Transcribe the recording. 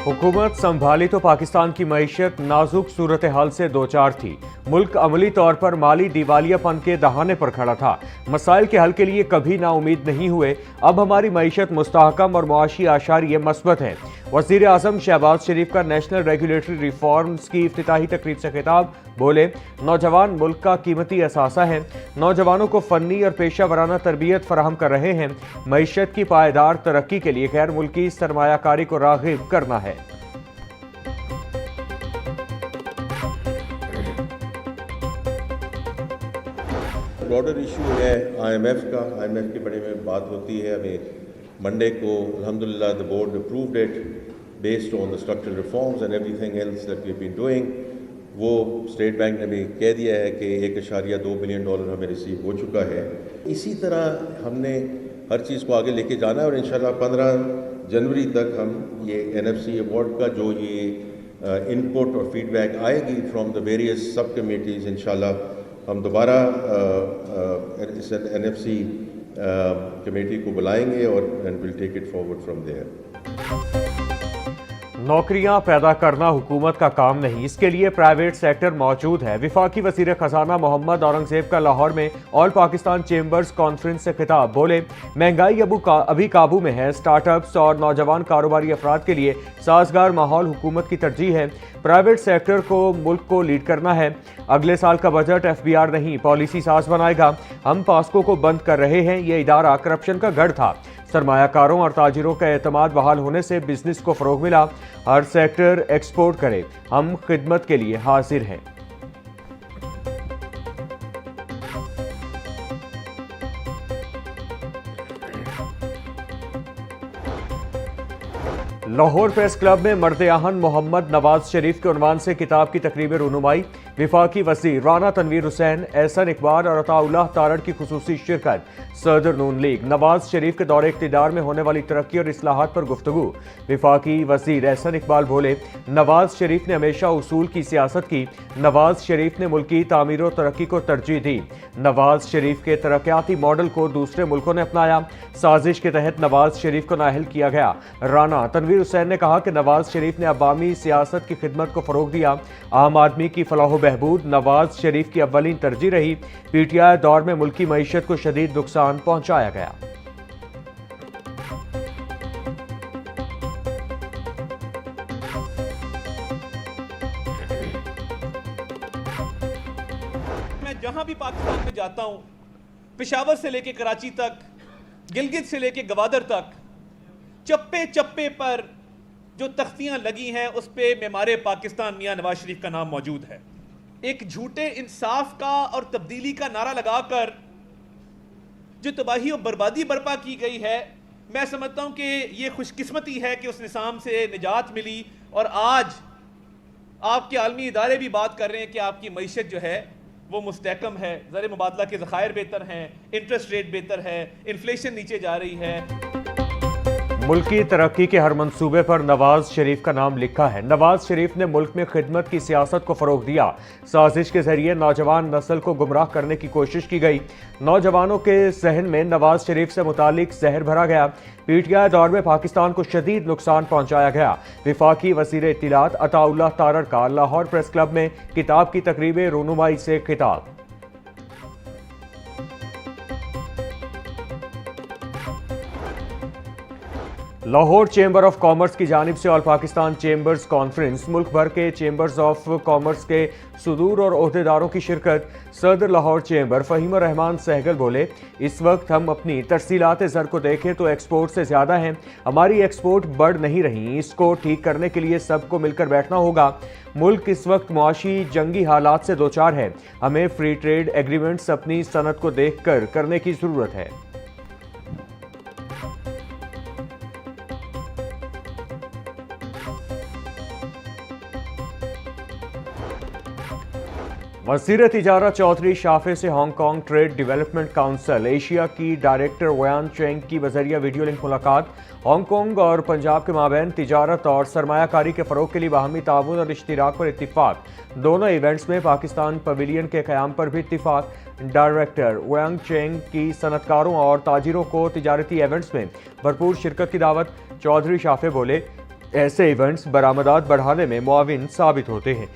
हुकूमत संभाली तो पाकिस्तान की मईशत नाजुक सूरत हाल से दो चार थी। मुल्क अमली तौर पर माली दिवालियापन के दहाने पर खड़ा था। मसाइल के हल के लिए कभी नाउमीद नहीं हुए। अब हमारी मईशत मुस्तहकम और मुआशी आशारिये मस्बत है। वज़ीर आज़म शहबाज शरीफ का नेशनल रेगुलेटरी रिफॉर्म्स की इफ्तिताही तकरीब से खिताब। बोले, नौजवान मुल्क का कीमती असासा है। नौजवानों को फन्नी और पेशा वराना तरबियत फराहम कर रहे हैं। मईशत की पायदार तरक्की के लिए गैर मुल्की सरमायाकारी को राग़िब करना है। ब्रॉडर इशू है IMF का। IMF के बारे में बात होती है। हमें मंडे को अल्हम्दुलिल्लाह the board approved it based on the structural reforms and everything else that we have been doing. वो स्टेट बैंक ने भी कह दिया है कि $1.2 बिलियन हमें रिसीव हो चुका है। इसी तरह हमने हर चीज़ को आगे लेके जाना है और इंशाल्लाह 15 जनवरी तक हम ये NFC अवार्ड का जो ये इनपुट और फीडबैक आएगी from the various sub committees, इंशाल्लाह हम दोबारा इस NFC कमेटी को बुलाएंगे और and will take it forward from there. नौकरियां पैदा करना हुकूमत का काम नहीं, इसके लिए प्राइवेट सेक्टर मौजूद है। विफाकी वज़ीर खजाना मोहम्मद औरंगजेब का लाहौर में ऑल पाकिस्तान चेंबर्स कॉन्फ्रेंस से खिताब। बोले, महंगाई अभी काबू में है। स्टार्टअप्स और नौजवान कारोबारी अफराद के लिए साजगार माहौल हुकूमत की तरजीह है। प्राइवेट सेक्टर को मुल्क को लीड करना है। अगले साल का बजट FBR नहीं, पॉलिसी साज बनाएगा। हम पास्को को बंद कर रहे हैं। ये इदारा करप्शन का गढ़ था। सरमायाकारों और ताजिरों का एतमाद बहाल होने से बिजनेस को फरोग मिला। हर सेक्टर एक्सपोर्ट करे। हम खिदमत के लिए हाजिर हैं। लाहौर प्रेस क्लब में मर्द-ए-आहन मोहम्मद नवाज शरीफ के उन्वान से किताब की तकरीब रूनुमाई। विफाकी वज़ीर राना तनवीर हुसैन, एहसन इकबाल और अताउल्लाह तारड़ की खुसूसी शिरकत। सदर नून लीग नवाज शरीफ के दौरे इक़्तिदार में होने वाली तरक्की और इस्लाहात पर गुफ्तगू। विफाकी वज़ीर एहसन इकबाल बोले, नवाज शरीफ ने हमेशा उसूल की सियासत की। नवाज शरीफ ने मुल्क की तामीर और तरक्की को तरजीह दी। नवाज शरीफ के तरक्याती मॉडल को दूसरे मुल्कों ने अपनाया। साजिश के तहत नवाज शरीफ को नाअहल किया गया। राना तनवीर हुसैन ने कहा कि नवाज शरीफ ने अवामी सियासत की खिदमत को फरोग दिया। आम आदमी की फलाह बहबूद नवाज शरीफ की अव्वलीन तरजीह रही। PTI दौर में मुल्क की मईशत को शदीद नुकसान पहुंचाया गया। मैं जहां भी पाकिस्तान में जाता हूं, पेशावर से लेके कराची तक, गिलगित से लेके गवादर तक, चप्पे चप्पे पर जो तख्तियां लगी हैं उस पे मेमारे पाकिस्तान मियां नवाज शरीफ का नाम मौजूद है। एक झूठे इंसाफ का और तब्दीली का नारा लगाकर जो तबाही और बर्बादी बर्पा की गई है, मैं समझता हूं कि ये खुशकिस्मती है कि उस निज़ाम से निजात मिली और आज आपके आलमी इदारे भी बात कर रहे हैं कि आपकी मईशत जो है वो मुस्तहकम है। ज़र मुबादला के ज़खायर बेहतर हैं, इंटरेस्ट रेट बेहतर है, इन्फ्लेशन नीचे जा रही है। मुल्क की तरक्की के हर मंसूबे पर नवाज शरीफ का नाम लिखा है। नवाज शरीफ ने मुल्क में खिदमत की सियासत को फरोग दिया। साजिश के जरिए नौजवान नस्ल को गुमराह करने की कोशिश की गई। नौजवानों के जहन में नवाज शरीफ से मुतालिक जहर भरा गया। PTI दौर में पाकिस्तान को शदीद नुकसान पहुंचाया गया। विफाकी वज़ीर इत्तिलात अताउल्लाह तारड़ का लाहौर प्रेस क्लब में किताब की तकरीब रूनुमाई से खिताब। लाहौर चेंबर ऑफ कॉमर्स की जानिब से ऑल पाकिस्तान चेंबर्स कॉन्फ्रेंस, मुल्क भर के चेंबर्स ऑफ कॉमर्स के सुदूर और ओहदेदारों की शिरकत। सदर लाहौर चेंबर फ़हीम रहमान सहगल बोले, इस वक्त हम अपनी तरसीलात ज़र को देखें तो एक्सपोर्ट से ज़्यादा हैं। हमारी एक्सपोर्ट बढ़ नहीं रही। इसको ठीक करने के लिए सबको मिलकर बैठना होगा। मुल्क इस वक्त मुआशी जंगी हालात से दो चार है। हमें फ्री ट्रेड एग्रीमेंट्स अपनी सनत को देख कर करने की ज़रूरत है। वज़ीर तिजारत चौधरी शाफे से Hong Kong trade development council Asia की डायरेक्टर वयान चेंग की बजरिया वीडियो लिंक मुलाकात। हांगकांग और पंजाब के माबैन तिजारत और सरमायाकारी के फ़रोग के लिए बाहमी ताउन और इश्तिराक पर इत्तिफाक। दोनों इवेंट्स में पाकिस्तान पवेलियन के क़याम पर भी इत्तिफाक। डायरेक्टर वयांग चेंग की सनतकारों और ताजिरों को तिजारती इवेंट्स में भरपूर शिरकत की दावत। चौधरी शाफे बोले, ऐसे इवेंट्स बरामदात बढ़ाने में मुआविन साबित होते हैं।